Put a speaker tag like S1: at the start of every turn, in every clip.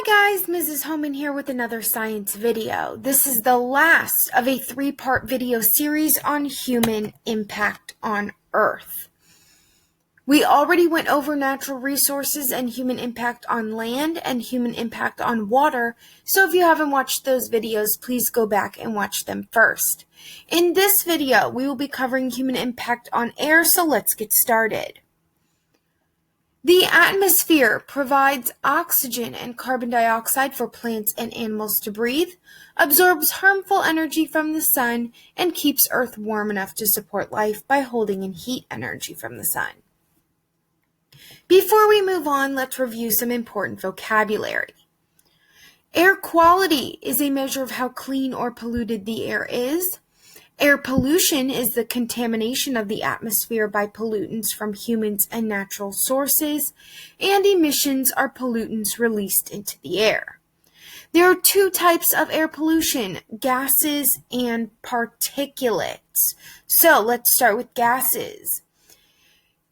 S1: Hi guys, Mrs. Homan here with another science video. This is the last of a 3-part video series on human impact on Earth. We already went over natural resources and human impact on land and human impact on water, so if you haven't watched those videos, please go back and watch them first. In this video, we will be covering human impact on air, so let's get started. The atmosphere provides oxygen and carbon dioxide for plants and animals to breathe, absorbs harmful energy from the sun, and keeps Earth warm enough to support life by holding in heat energy from the sun. Before we move on, let's review some important vocabulary. Air quality is a measure of how clean or polluted the air is. Air pollution is the contamination of the atmosphere by pollutants from humans and natural sources, and emissions are pollutants released into the air. There are two types of air pollution, gases and particulates. So let's start with gases.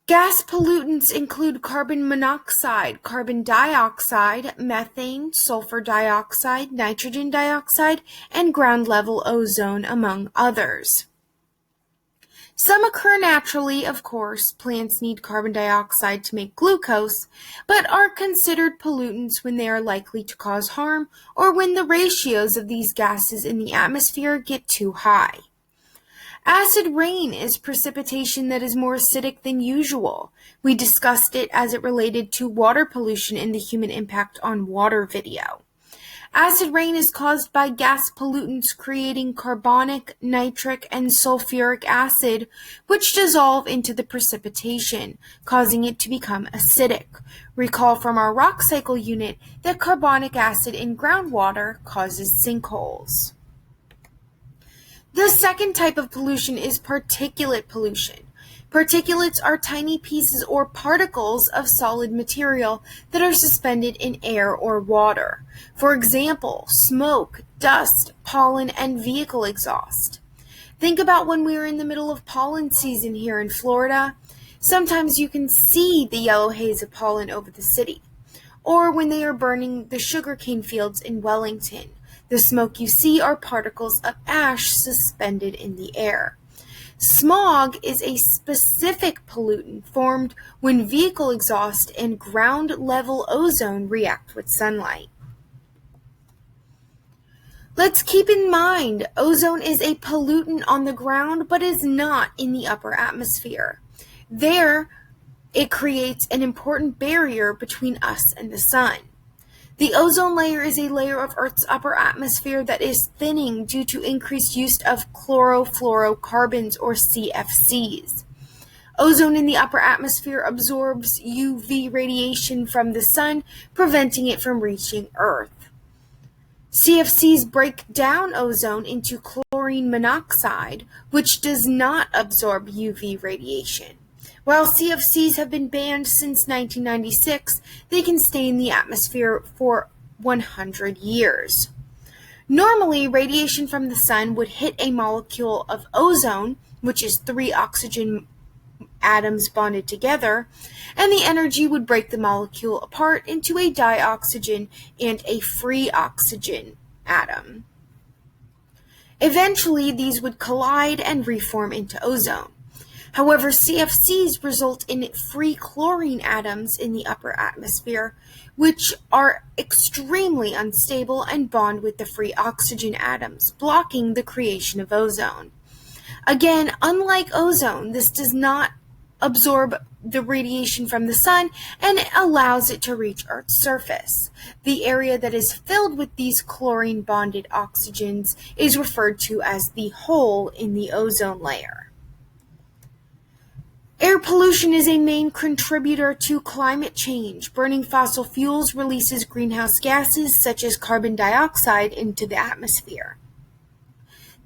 S1: Gas pollutants include carbon monoxide, carbon dioxide, methane, sulfur dioxide, nitrogen dioxide, and ground-level ozone, among others. Some occur naturally, of course. Plants need carbon dioxide to make glucose, but are considered pollutants when they are likely to cause harm or when the ratios of these gases in the atmosphere get too high. Acid rain is precipitation that is more acidic than usual. We discussed it as it related to water pollution in the human impact on water video. Acid rain is caused by gas pollutants creating carbonic, nitric, and sulfuric acid, which dissolve into the precipitation, causing it to become acidic. Recall from our rock cycle unit that carbonic acid in groundwater causes sinkholes. The second type of pollution is particulate pollution. Particulates are tiny pieces or particles of solid material that are suspended in air or water. For example, smoke, dust, pollen, and vehicle exhaust. Think about when we are in the middle of pollen season here in Florida. Sometimes you can see the yellow haze of pollen over the city. Or when they are burning the sugarcane fields in Wellington. The smoke you see are particles of ash suspended in the air. Smog is a specific pollutant formed when vehicle exhaust and ground-level ozone react with sunlight. Let's keep in mind, ozone is a pollutant on the ground but is not in the upper atmosphere. There, it creates an important barrier between us and the sun. The ozone layer is a layer of Earth's upper atmosphere that is thinning due to increased use of chlorofluorocarbons or CFCs. Ozone in the upper atmosphere absorbs UV radiation from the sun, preventing it from reaching Earth. CFCs break down ozone into chlorine monoxide, which does not absorb UV radiation. While CFCs have been banned since 1996, they can stay in the atmosphere for 100 years. Normally, radiation from the sun would hit a molecule of ozone, which is 3 oxygen atoms bonded together, and the energy would break the molecule apart into a dioxygen and a free oxygen atom. Eventually, these would collide and reform into ozone. However, CFCs result in free chlorine atoms in the upper atmosphere, which are extremely unstable and bond with the free oxygen atoms, blocking the creation of ozone. Again, unlike ozone, this does not absorb the radiation from the sun and it allows it to reach Earth's surface. The area that is filled with these chlorine-bonded oxygens is referred to as the hole in the ozone layer. Air pollution is a main contributor to climate change. Burning fossil fuels releases greenhouse gases such as carbon dioxide into the atmosphere.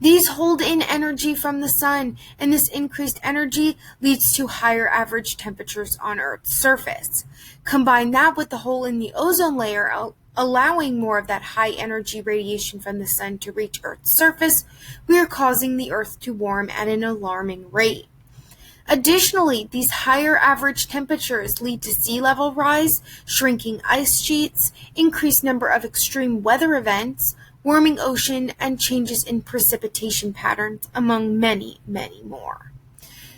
S1: These hold in energy from the sun, and this increased energy leads to higher average temperatures on Earth's surface. Combine that with the hole in the ozone layer, allowing more of that high energy radiation from the sun to reach Earth's surface, we are causing the Earth to warm at an alarming rate. Additionally, these higher average temperatures lead to sea level rise, shrinking ice sheets, increased number of extreme weather events, warming ocean, and changes in precipitation patterns, among many, many more.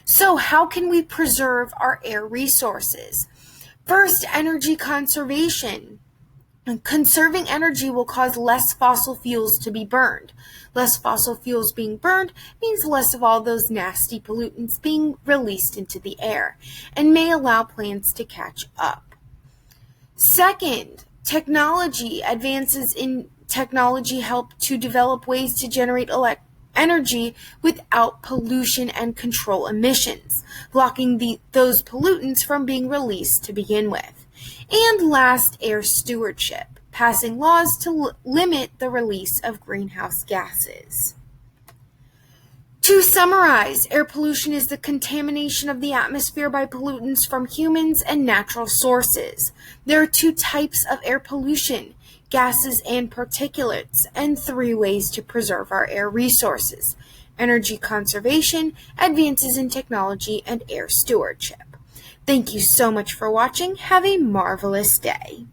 S1: So, how can we preserve our air resources? First, energy conservation. Conserving energy will cause less fossil fuels to be burned. Less fossil fuels being burned means less of all those nasty pollutants being released into the air, and may allow plants to catch up. Second, technology. Advances in technology help to develop ways to generate energy without pollution and control emissions, blocking those pollutants from being released to begin with. And last, air stewardship, passing laws to limit the release of greenhouse gases. To summarize, air pollution is the contamination of the atmosphere by pollutants from humans and natural sources. There are 2 types of air pollution: gases and particulates, and 3 ways to preserve our air resources: energy conservation, advances in technology, and air stewardship. Thank you so much for watching. Have a marvelous day.